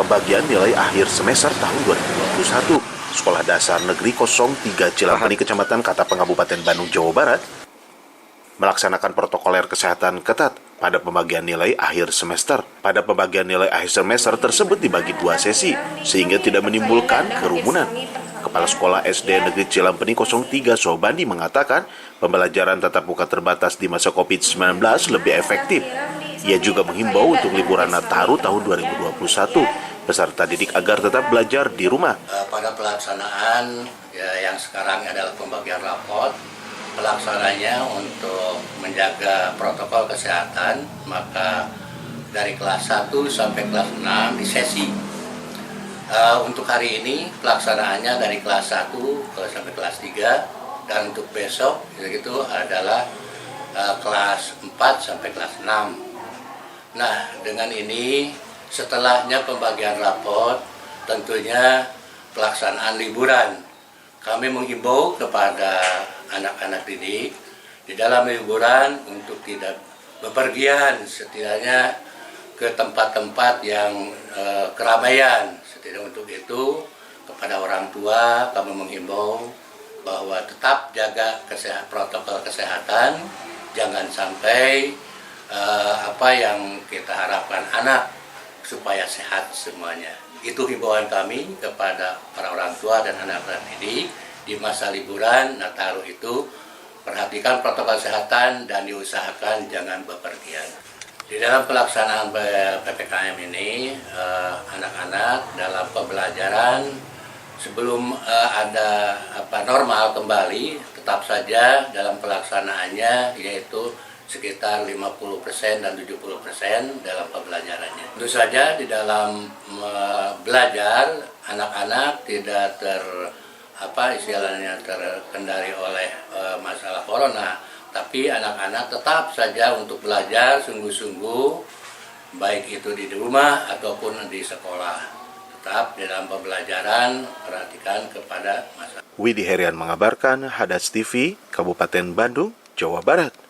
pembagian nilai akhir semester tahun 2021. Sekolah Dasar Negeri 03 Cilampeni, Kecamatan Katapang, Kabupaten Bandung, Jawa Barat, melaksanakan protokoler kesehatan ketat pada pembagian nilai akhir semester. Pada pembagian nilai akhir semester tersebut dibagi 2 sesi, sehingga tidak menimbulkan kerumunan. Kepala Sekolah SD Negeri Cilampeni 03 Sobandi mengatakan pembelajaran tatap muka terbatas di masa COVID-19 lebih efektif. Ia juga menghimbau untuk liburan Nataru tahun 2021 peserta didik agar tetap belajar di rumah. Pada pelaksanaan yang sekarang adalah pembagian rapot, pelaksananya untuk menjaga protokol kesehatan, maka dari kelas 1 sampai kelas 6 di sesi. Untuk hari ini pelaksanaannya dari kelas 1 sampai kelas 3, dan untuk besok itu adalah kelas 4 sampai kelas 6. Nah, dengan ini setelahnya pembagian rapot, tentunya pelaksanaan liburan. Kami menghimbau kepada anak-anak didik di dalam liburan untuk tidak bepergian, setidaknya ke tempat-tempat yang keramaian. Setidaknya untuk itu, kepada orang tua kami menghimbau bahwa tetap jaga protokol kesehatan, jangan sampai apa yang kita harapkan anak supaya sehat semuanya. Itu himbauan kami kepada para orang tua dan anak-anak didik di masa liburan Nataru itu. Perhatikan protokol kesehatan dan diusahakan jangan bepergian. Di dalam pelaksanaan PPKM ini, anak-anak dalam pembelajaran sebelum ada normal kembali, tetap saja dalam pelaksanaannya yaitu sekitar 50% dan 70% dalam pembelajarannya. Tentu saja di dalam belajar anak-anak tidak terkendali oleh masalah corona, tapi anak-anak tetap saja untuk belajar sungguh-sungguh, baik itu di rumah ataupun di sekolah. Tetap di dalam pembelajaran perhatikan kepada masalah. Widi Herian mengabarkan, Hadas TV, Kabupaten Bandung, Jawa Barat.